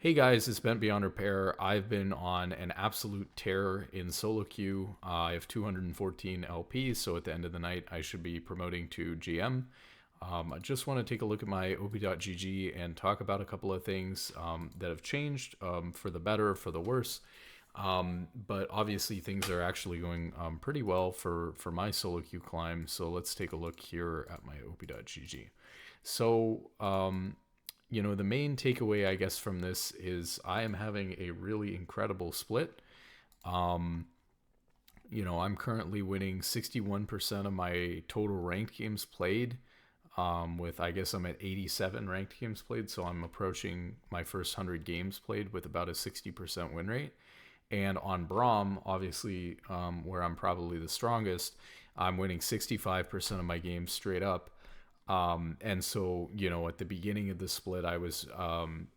Hey guys, it's BenTbeyondrepair. I've been on an absolute tear in solo queue. I have 214 LPs, so at the end of the night, I should be promoting to GM. I just want to take a look at my op.gg and talk about a couple of things that have changed for the better, for the worse. But obviously, things are actually going pretty well for my solo queue climb. So let's take a look here at my op.gg. So, the main takeaway, I guess, from this is I am having a really incredible split. Um, I'm currently winning 61% of my total ranked games played. With I guess I'm at 87 ranked games played, so I'm approaching my first 100 games played with about a 60% win rate. And on Braum, obviously, where I'm probably the strongest, I'm winning 65% of my games straight up. And so, at the beginning of the split, I was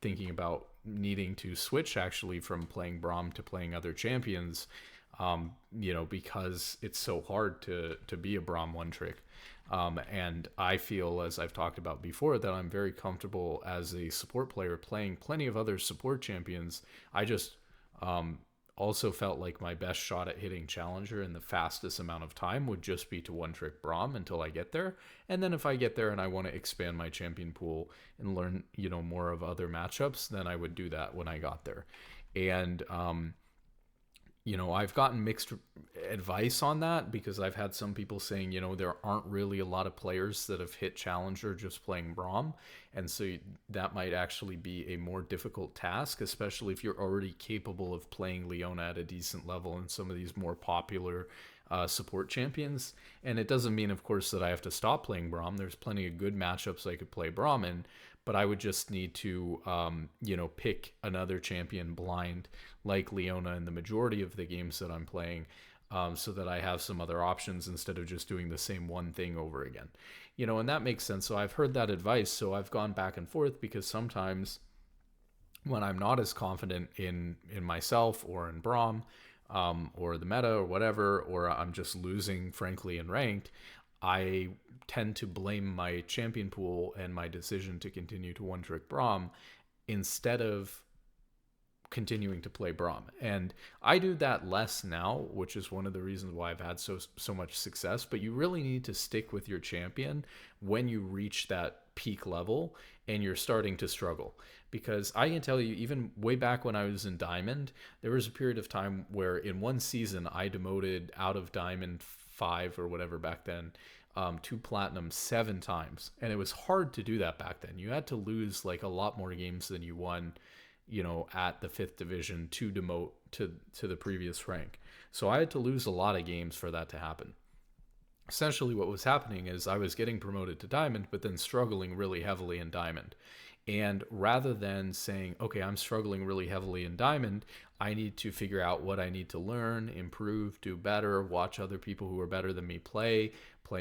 thinking about needing to switch actually from playing Braum to playing other champions, because it's so hard to be a Braum one trick. And I feel, as I've talked about before, that I'm very comfortable as a support player playing plenty of other support champions. I just also felt like my best shot at hitting Challenger in the fastest amount of time would just be to one trick Braum until I get there. And then if I get there and I want to expand my champion pool and learn, more of other matchups, then I would do that when I got there. And I've gotten mixed advice on that because I've had some people saying, there aren't really a lot of players that have hit Challenger just playing Braum. And so that might actually be a more difficult task, especially if you're already capable of playing Leona at a decent level in some of these more popular support champions. And it doesn't mean, of course, that I have to stop playing Braum. There's plenty of good matchups I could play Braum in, but I would just need to, pick another champion blind like Leona in the majority of the games that I'm playing, so that I have some other options instead of just doing the same one thing over again. And that makes sense. So I've heard that advice. So I've gone back and forth because sometimes when I'm not as confident in myself or in Braum, or the meta or whatever, or I'm just losing, frankly, in ranked, I tend to blame my champion pool and my decision to continue to one trick Braum instead of continuing to play Braum. And I do that less now, which is one of the reasons why I've had so much success. But you really need to stick with your champion when you reach that peak level and you're starting to struggle. Because I can tell you, even way back when I was in Diamond, there was a period of time where in one season I demoted out of Diamond 5 or whatever back then, to Platinum 7 times. And it was hard to do that back then. You had to lose like a lot more games than you won, at the 5th division to demote to the previous rank. So I had to lose a lot of games for that to happen. Essentially what was happening is I was getting promoted to Diamond, but then struggling really heavily in Diamond. And rather than saying, okay, I'm struggling really heavily in Diamond, I need to figure out what I need to learn, improve, do better, watch other people who are better than me play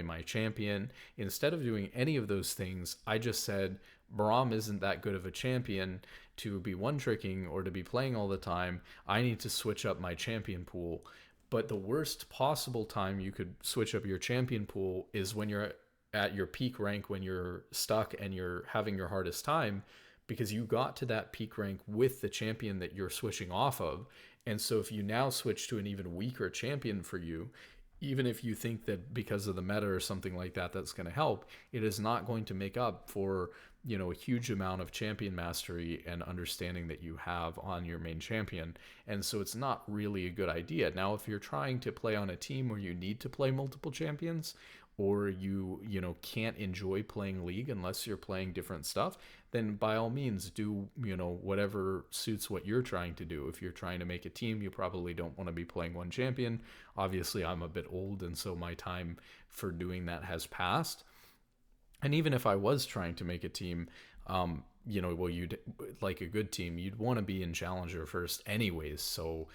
my champion. Instead of doing any of those things, I just said, Braum isn't that good of a champion to be one-tricking or to be playing all the time. I need to switch up my champion pool. But the worst possible time you could switch up your champion pool is when you're at your peak rank, when you're stuck and you're having your hardest time, because you got to that peak rank with the champion that you're switching off of. And so if you now switch to an even weaker champion for you, even if you think that because of the meta or something like that that's going to help, it is not going to make up for a huge amount of champion mastery and understanding that you have on your main champion. And so it's not really a good idea. Now, if you're trying to play on a team where you need to play multiple champions, or you can't enjoy playing League unless you're playing different stuff, then by all means do whatever suits what you're trying to do. If you're trying to make a team, you probably don't want to be playing one champion. Obviously, I'm a bit old, and so my time for doing that has passed. And even if I was trying to make a team, you'd like a good team, you'd want to be in Challenger first anyways. So,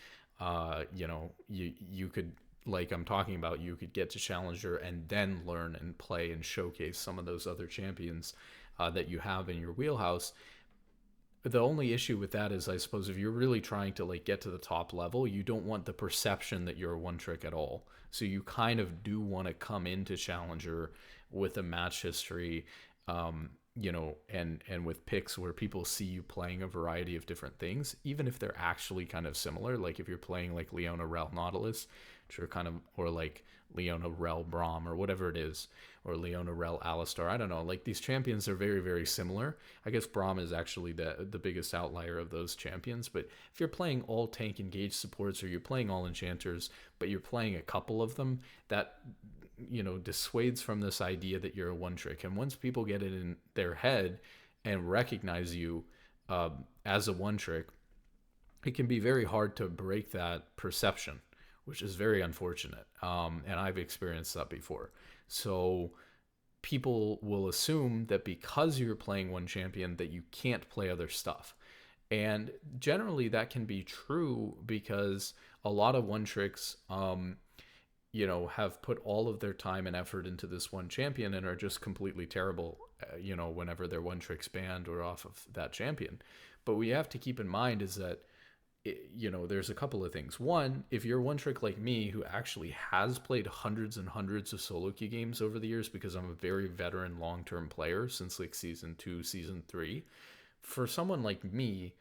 you could, like I'm talking about, you could get to Challenger and then learn and play and showcase some of those other champions that you have in your wheelhouse. The only issue with that is, I suppose, if you're really trying to like get to the top level, you don't want the perception that you're a one trick at all. So you kind of do want to come into Challenger with a match history, and with picks where people see you playing a variety of different things, even if they're actually kind of similar, like if you're playing like Leona Rel Nautilus, which are kind of, or like Leona Rel Braum or whatever it is, or Leona Rel Alistar, I don't know, like these champions are very, very similar. I guess Braum is actually the biggest outlier of those champions, but if you're playing all tank engaged supports, or you're playing all enchanters, but you're playing a couple of them, that dissuades from this idea that you're a one trick. And once people get it in their head and recognize you as a one trick, it can be very hard to break that perception, which is very unfortunate. And I've experienced that before. So people will assume that because you're playing one champion that you can't play other stuff. And generally that can be true, because a lot of one tricks have put all of their time and effort into this one champion and are just completely terrible, whenever their one trick's banned or off of that champion. But what you have to keep in mind is that, there's a couple of things. One, if you're one trick like me, who actually has played hundreds and hundreds of solo queue games over the years, because I'm a very veteran long-term player since like season 2, season 3, for someone like me,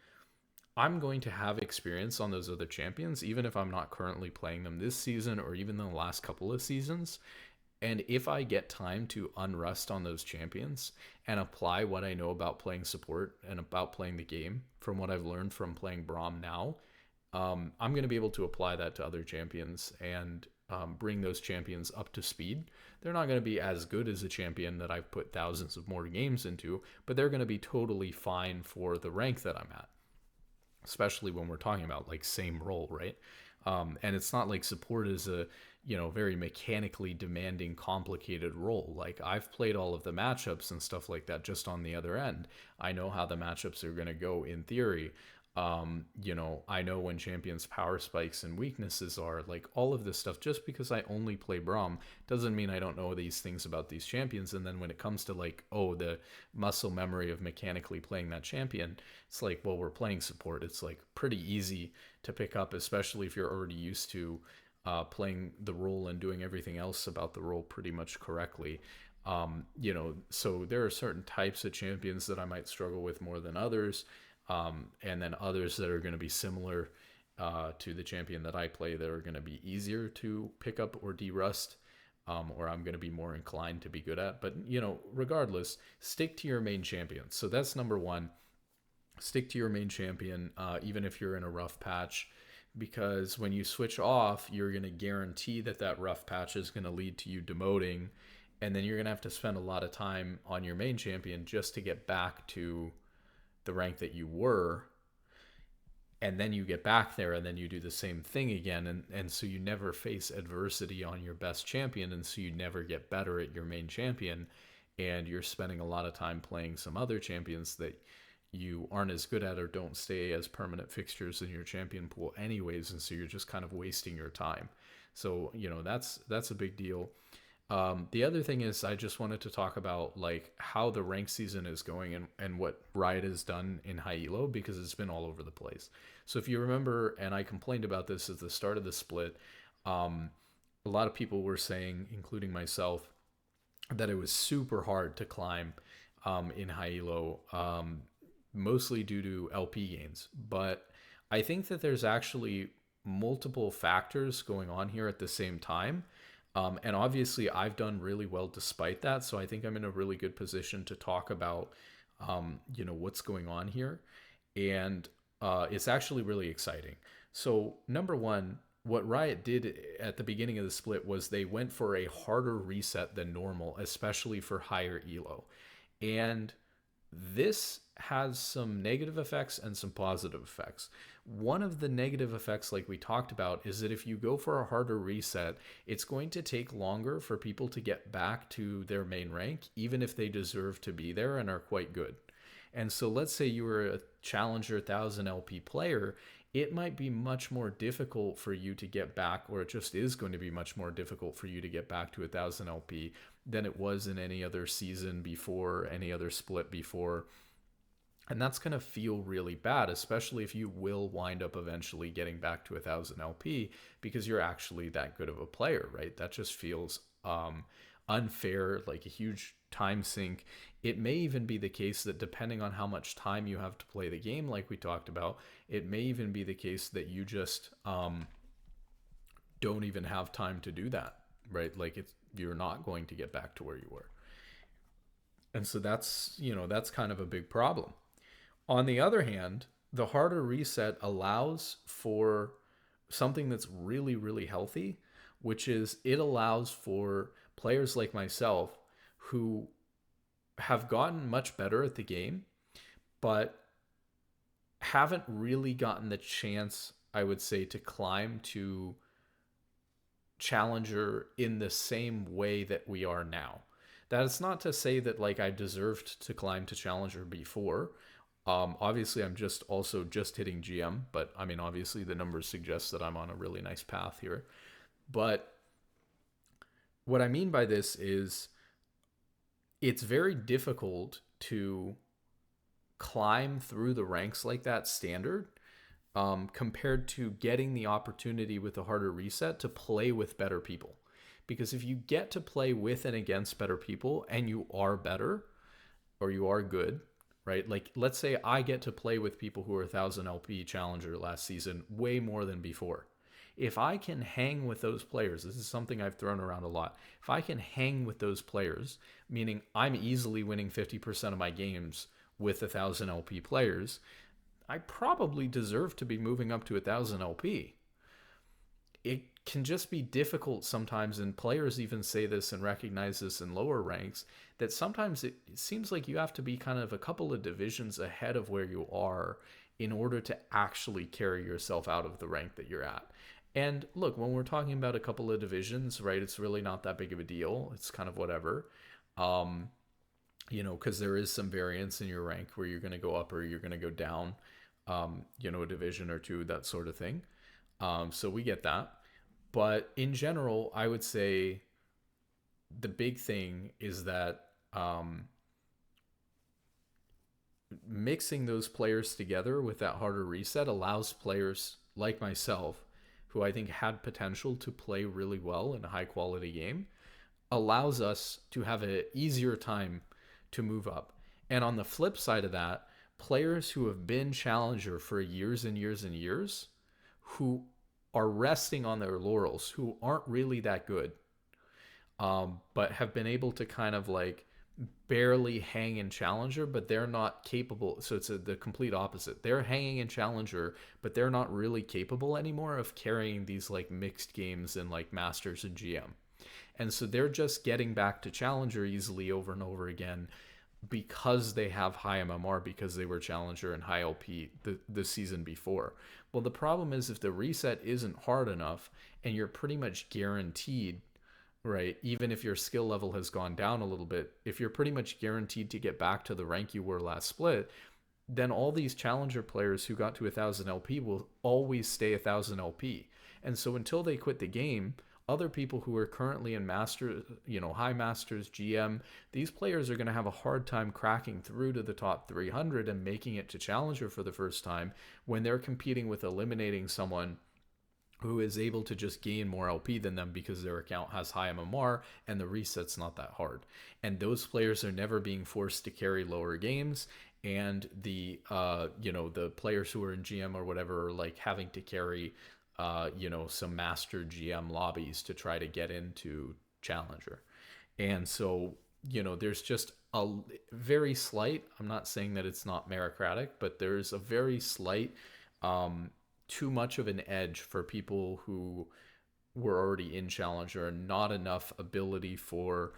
I'm going to have experience on those other champions, even if I'm not currently playing them this season or even the last couple of seasons. And if I get time to unrust on those champions and apply what I know about playing support and about playing the game from what I've learned from playing Braum now, I'm going to be able to apply that to other champions and bring those champions up to speed. They're not going to be as good as a champion that I've put thousands of more games into, but they're going to be totally fine for the rank that I'm at, especially when we're talking about like same role, right? And it's not like support is a very mechanically demanding, complicated role. Like I've played all of the matchups and stuff like that just on the other end. I know how the matchups are going to go in theory. I know when champions power spikes and weaknesses are, like all of this stuff. Just because I only play Braum doesn't mean I don't know these things about these champions. And then when it comes to like, the muscle memory of mechanically playing that champion, it's like, well, we're playing support. It's like pretty easy to pick up, especially if you're already used to playing the role and doing everything else about the role pretty much correctly. So there are certain types of champions that I might struggle with more than others. And then others that are going to be similar to the champion that I play that are going to be easier to pick up or derust, or I'm going to be more inclined to be good at. But, regardless, stick to your main champion. So that's number one. Stick to your main champion, even if you're in a rough patch, because when you switch off, you're going to guarantee that rough patch is going to lead to you demoting. And then you're going to have to spend a lot of time on your main champion just to get back to the rank that you were, and then you get back there and then you do the same thing again, and so you never face adversity on your best champion, and so you never get better at your main champion, and you're spending a lot of time playing some other champions that you aren't as good at or don't stay as permanent fixtures in your champion pool anyways, and so you're just kind of wasting your time. So that's a big deal. The other thing is, I just wanted to talk about like how the rank season is going and what Riot has done in high elo, because it's been all over the place. So if you remember, and I complained about this at the start of the split, a lot of people were saying, including myself, that it was super hard to climb in high elo, mostly due to LP gains. But I think that there's actually multiple factors going on here at the same time. And obviously I've done really well despite that. So I think I'm in a really good position to talk about, what's going on here. And it's actually really exciting. So number one, what Riot did at the beginning of the split was they went for a harder reset than normal, especially for higher elo. And this has some negative effects and some positive effects. One of the negative effects, like we talked about, is that if you go for a harder reset, it's going to take longer for people to get back to their main rank, even if they deserve to be there and are quite good. And so let's say you were a Challenger 1000 LP player, it might be much more difficult for you to get back, or it just is going to be much more difficult for you to get back to 1000 LP than it was in any other season before, any other split before. And that's going to feel really bad, especially if you will wind up eventually getting back to 1000 LP because you're actually that good of a player, right? That just feels unfair, like a huge time sink. It may even be the case that depending on how much time you have to play the game, like we talked about, it may even be the case that you just don't even have time to do that, right? Like you're not going to get back to where you were. And so that's kind of a big problem. On the other hand, the harder reset allows for something that's really, really healthy, which is it allows for players like myself who have gotten much better at the game, but haven't really gotten the chance, I would say, to climb to challenger in the same way that we are now. That is not to say that like I deserved to climb to challenger before. Obviously, I'm just hitting GM, but I mean, obviously, the numbers suggest that I'm on a really nice path here. But what I mean by this is it's very difficult to climb through the ranks like that standard, compared to getting the opportunity with a harder reset to play with better people. Because if you get to play with and against better people and you are better or you are good, right? Like, let's say I get to play with people who are 1,000 LP challenger last season way more than before. If I can hang with those players, this is something I've thrown around a lot. If I can hang with those players, meaning I'm easily winning 50% of my games with 1,000 LP players, I probably deserve to be moving up to 1,000 LP. It can just be difficult sometimes, and players even say this and recognize this in lower ranks, that sometimes it seems like you have to be kind of a couple of divisions ahead of where you are in order to actually carry yourself out of the rank that you're at. And look, when we're talking about a couple of divisions, right, it's really not that big of a deal. It's kind of whatever. Because there is some variance in your rank where you're going to go up or you're going to go down, a division or two, that sort of thing. So we get that. But in general, I would say the big thing is that mixing those players together with that harder reset allows players like myself, who I think had potential to play really well in a high quality game, allows us to have an easier time to move up. And on the flip side of that, players who have been challenger for years and years and years, who are resting on their laurels, who aren't really that good, but have been able to kind of like barely hang in challenger, but they're not capable. So it's the complete opposite. They're hanging in challenger, but they're not really capable anymore of carrying these like mixed games in like masters and GM. And so they're just getting back to challenger easily over and over again because they have high MMR, because they were challenger and high LP the season before. Well, the problem is if the reset isn't hard enough and you're pretty much guaranteed, right, even if your skill level has gone down a little bit, if you're pretty much guaranteed to get back to the rank you were last split, then all these challenger players who got to 1,000 LP will always stay 1,000 LP. And so until they quit the game, other people who are currently in master, high masters, GM, these players are going to have a hard time cracking through to the top 300 and making it to challenger for the first time when they're competing with eliminating someone who is able to just gain more LP than them because their account has high MMR and the reset's not that hard. And those players are never being forced to carry lower games. And the players who are in GM or whatever are like having to carry some master GM lobbies to try to get into challenger. And so, there's just a very slight, I'm not saying that it's not meritocratic, but there's a very slight, too much of an edge for people who were already in challenger and not enough ability for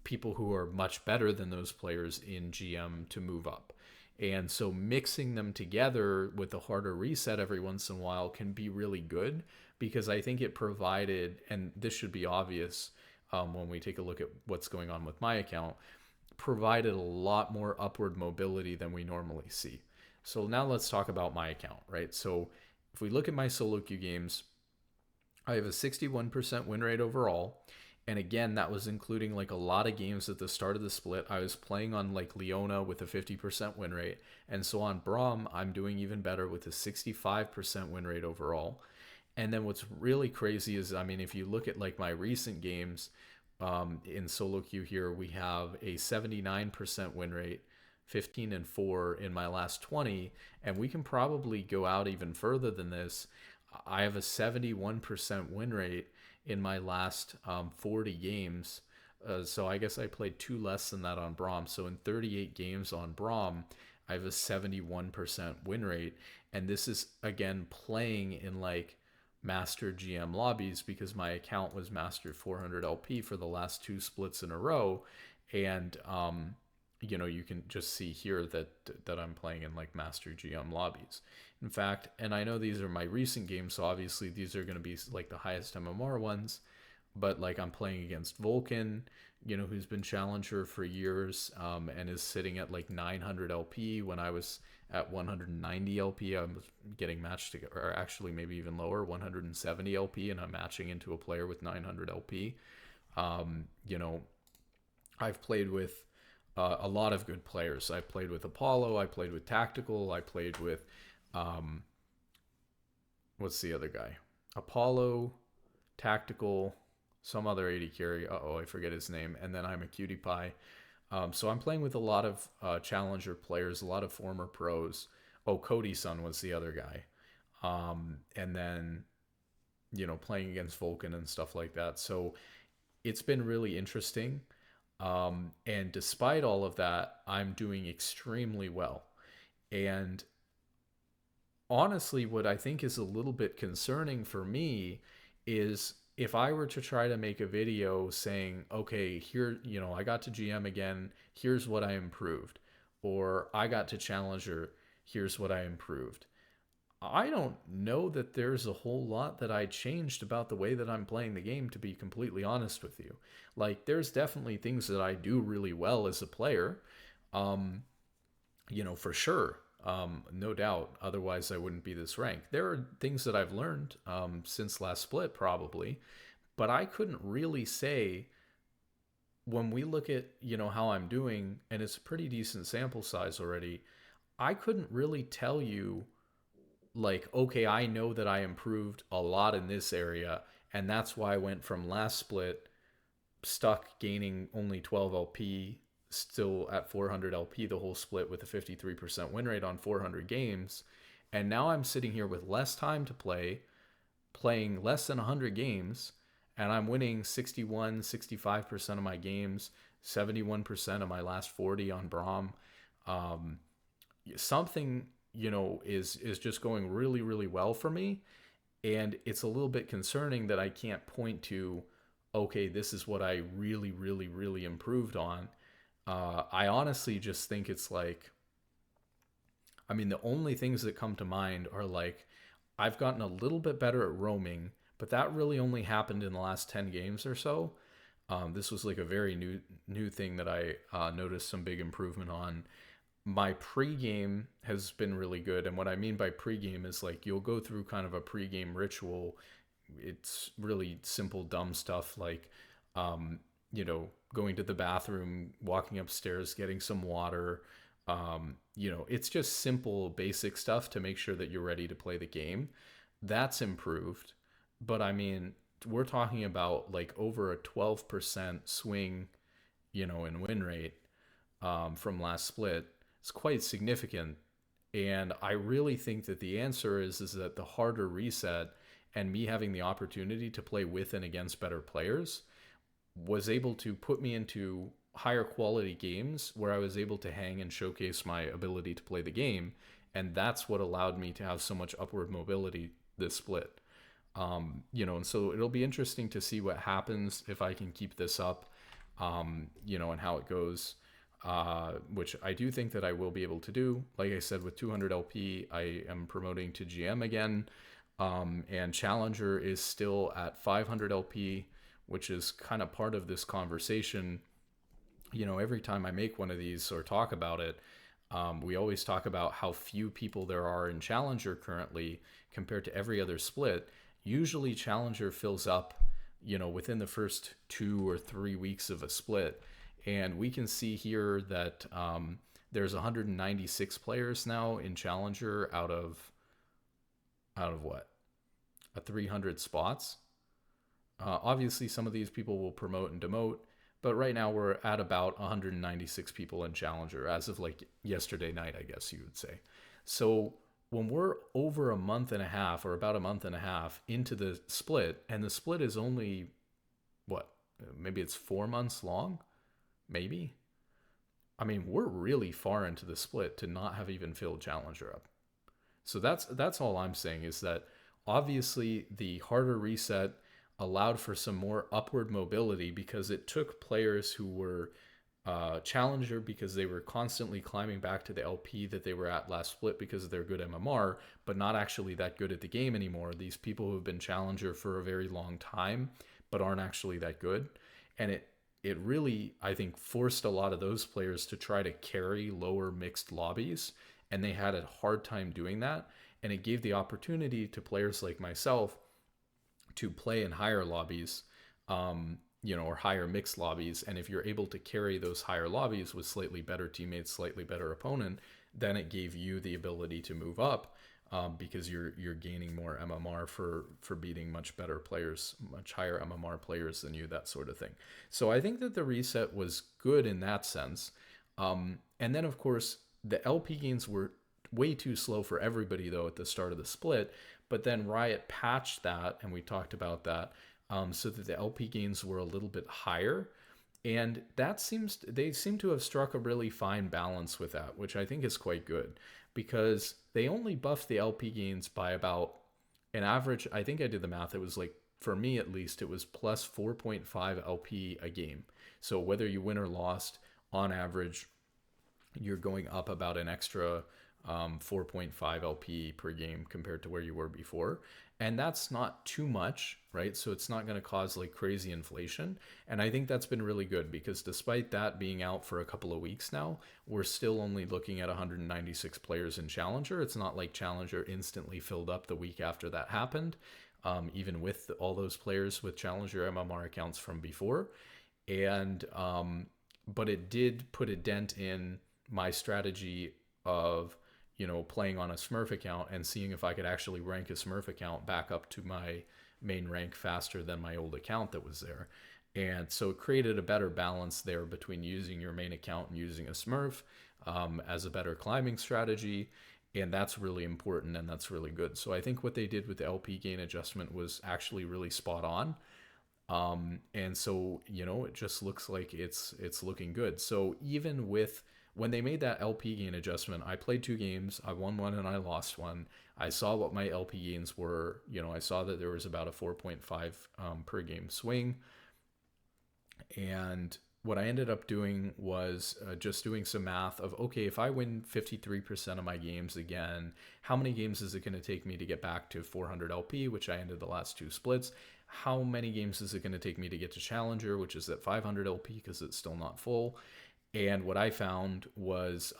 people who are much better than those players in GM to move up. And so mixing them together with a harder reset every once in a while can be really good, because I think it provided, and this should be obvious when we take a look at what's going on with my account, provided a lot more upward mobility than we normally see. So now let's talk about my account, right? So if we look at my solo queue games, I have a 61% win rate overall. And again, that was including like a lot of games at the start of the split. I was playing on like Leona with a 50% win rate. And so on Braum, I'm doing even better with a 65% win rate overall. And then what's really crazy is, I mean, if you look at like my recent games, In solo queue here, we have a 79% win rate, 15-4 in my last 20, and we can probably go out even further than this. I have a 71% win rate in my last 40 games. So I guess I played two less than that on Braum. So in 38 games on Braum, I have a 71% win rate. And this is, again, playing in like master GM lobbies because my account was master 400 LP for the last two splits in a row. And, you can just see here that I'm playing in like master GM lobbies. In fact, and I know these are my recent games, so obviously these are going to be like the highest MMR ones, but like I'm playing against Vulcan, who's been challenger for years, and is sitting at like 900 LP when I was at 190 LP. I was getting matched to, or actually maybe even lower, 170 LP, and I'm matching into a player with 900 LP. You know, I've played with a lot of good players. I played with Apollo. I played with Tactical. I played with what's the other guy? Apollo, Tactical, some other 80 carry. I forget his name. And then I'm a cutie pie. So I'm playing with a lot of challenger players, a lot of former pros. Oh, Cody Sun was the other guy. And then, playing against Vulcan and stuff like that. So it's been really interesting. And despite all of that, I'm doing extremely well. And honestly, what I think is a little bit concerning for me is if I were to try to make a video saying, okay, here, I got to GM again, here's what I improved, or I got to Challenger, here's what I improved. I don't know that there's a whole lot that I changed about the way that I'm playing the game, to be completely honest with you. Like, there's definitely things that I do really well as a player, for sure. No doubt. Otherwise, I wouldn't be this ranked. There are things that I've learned since last split, probably, but I couldn't really say when we look at how I'm doing, and it's a pretty decent sample size already. I couldn't really tell you like, okay, I know that I improved a lot in this area, and that's why I went from last split stuck gaining only 12 LP, still at 400 LP the whole split with a 53% win rate on 400 games. And now I'm sitting here with less time to play, playing less than 100 games, and I'm winning 65% of my games, 71% of my last 40 on Braum. Something, is just going really, really well for me. And it's a little bit concerning that I can't point to, okay, this is what I really, really, really improved on. I honestly just think it's like, the only things that come to mind are like, I've gotten a little bit better at roaming, but that really only happened in the last 10 games or so. This was like a very new thing that I noticed some big improvement on. My pregame has been really good. And what I mean by pregame is like you'll go through kind of a pregame ritual. It's really simple, dumb stuff like, going to the bathroom, walking upstairs, getting some water. It's just simple, basic stuff to make sure that you're ready to play the game. That's improved. But we're talking about like over a 12% swing, in win rate from last split. It's quite significant. And I really think that the answer is that the harder reset and me having the opportunity to play with and against better players was able to put me into higher quality games where I was able to hang and showcase my ability to play the game. And that's what allowed me to have so much upward mobility this split. And so it'll be interesting to see what happens if I can keep this up, and how it goes. Which I do think that I will be able to do. Like I said, with 200 LP, I am promoting to GM again. And Challenger is still at 500 LP, which is kind of part of this conversation. Every time I make one of these or talk about it, we always talk about how few people there are in Challenger currently compared to every other split. Usually Challenger fills up, within the first 2 or 3 weeks of a split. And we can see here that there's 196 players now in Challenger out of what? 300 spots. Obviously, some of these people will promote and demote, but right now we're at about 196 people in Challenger as of like yesterday night, I guess you would say. So when we're over a month and a half or about a month and a half into the split, and the split is only what, maybe it's 4 months long, maybe. I mean, we're really far into the split to not have even filled Challenger up. So that's all I'm saying is that obviously the harder reset allowed for some more upward mobility because it took players who were challenger because they were constantly climbing back to the LP that they were at last split because of their good MMR, but not actually that good at the game anymore. These people who have been challenger for a very long time, but aren't actually that good. And it really, I think, forced a lot of those players to try to carry lower mixed lobbies, and they had a hard time doing that. And it gave the opportunity to players like myself to play in higher lobbies, or higher mixed lobbies. And if you're able to carry those higher lobbies with slightly better teammates, slightly better opponent, then it gave you the ability to move up, because you're gaining more MMR for beating much better players, much higher MMR players than you, that sort of thing. So I think that the reset was good in that sense. And then of course the LP gains were way too slow for everybody though at the start of the split, but then Riot patched that, and we talked about that, so that the LP gains were a little bit higher. And they seem to have struck a really fine balance with that, which I think is quite good, because they only buffed the LP gains by about an average. I think I did the math. It was like, for me at least, it was plus 4.5 LP a game. So whether you win or lost, on average, you're going up about an extra 4.5 LP per game compared to where you were before. And that's not too much, right? So it's not going to cause like crazy inflation. And I think that's been really good, because despite that being out for a couple of weeks now, we're still only looking at 196 players in Challenger. It's not like Challenger instantly filled up the week after that happened, even with all those players with Challenger MMR accounts from before. And but it did put a dent in my strategy of playing on a Smurf account and seeing if I could actually rank a Smurf account back up to my main rank faster than my old account that was there. And so it created a better balance there between using your main account and using a Smurf, as a better climbing strategy. And that's really important, and that's really good. So I think what they did with the LP gain adjustment was actually really spot on. And so, it just looks like it's looking good. So even with, when they made that LP gain adjustment, I played 2 games. I won one and I lost one. I saw what my LP gains were. I saw that there was about a 4.5 per game swing. And what I ended up doing was just doing some math of, okay, if I win 53% of my games again, how many games is it going to take me to get back to 400 LP, which I ended the last 2 splits? How many games is it going to take me to get to Challenger, which is at 500 LP because it's still not full? And what I found was,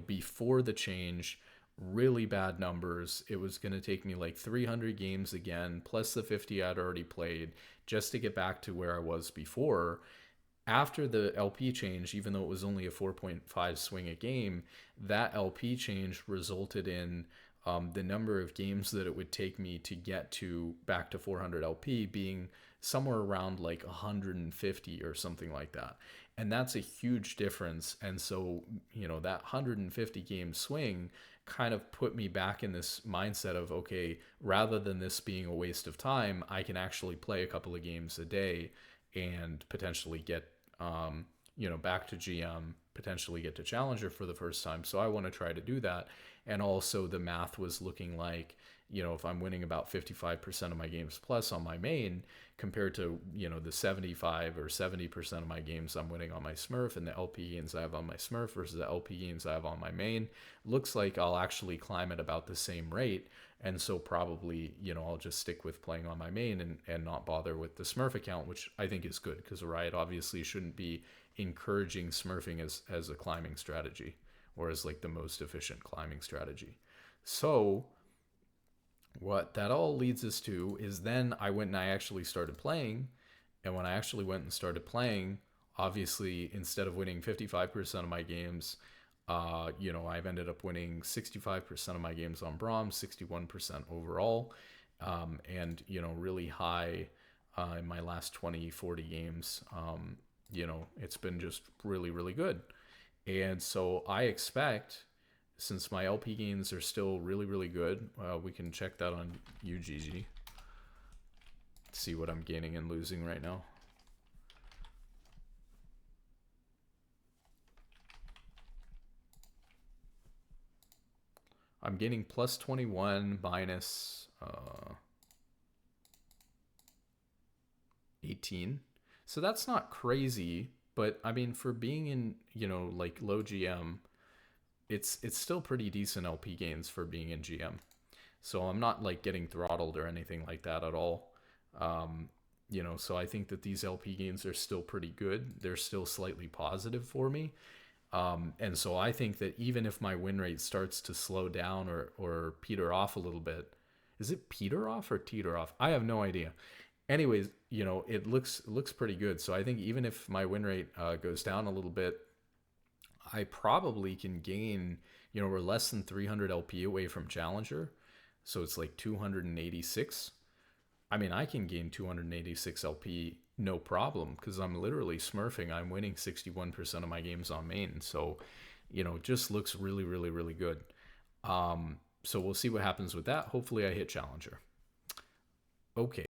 before the change, really bad numbers. It was going to take me like 300 games again, plus the 50 I'd already played, just to get back to where I was before. After the LP change, even though it was only a 4.5 swing a game, that LP change resulted in the number of games that it would take me to get to back to 400 LP being somewhere around like 150 or something like that. And that's a huge difference. And so, that 150 game swing kind of put me back in this mindset of, okay, rather than this being a waste of time, I can actually play a couple of games a day and potentially get, back to GM, potentially get to Challenger for the first time. So I want to try to do that. And also the math was looking like, if I'm winning about 55% of my games plus on my main, compared to, the 75 or 70% of my games I'm winning on my Smurf, and the LP gains I have on my Smurf versus the LP gains I have on my main, looks like I'll actually climb at about the same rate. And so probably, I'll just stick with playing on my main and not bother with the Smurf account, which I think is good, because Riot obviously shouldn't be encouraging Smurfing as a climbing strategy, or as like the most efficient climbing strategy. So what that all leads us to is then I went and I actually started playing. And when I actually went and started playing, obviously, instead of winning 55% of my games, I've ended up winning 65% of my games on Braum, 61% overall. and you know, really high in my last 20, 40 games. You know, it's been just really, really good. And so I expect, since my LP gains are still really, really good, we can check that on UGG. See what I'm gaining and losing right now. I'm gaining plus 21 minus 18. So that's not crazy, but I mean, for being in, you know, like low GM, it's still pretty decent LP gains for being in GM. So I'm not like getting throttled or anything like that at all. You know, so I think that these LP gains are still pretty good. They're still slightly positive for me. And so I think that even if my win rate starts to slow down or peter off a little bit, is it peter off or teeter off? I have no idea. Anyways, you know, it looks pretty good. So I think even if my win rate goes down a little bit, I probably can gain, you know, we're less than 300 LP away from Challenger. So it's like 286. I mean, I can gain 286 LP no problem because I'm literally smurfing. I'm winning 61% of my games on main. So, you know, it just looks really, really, really good. So we'll see what happens with that. Hopefully I hit Challenger. Okay.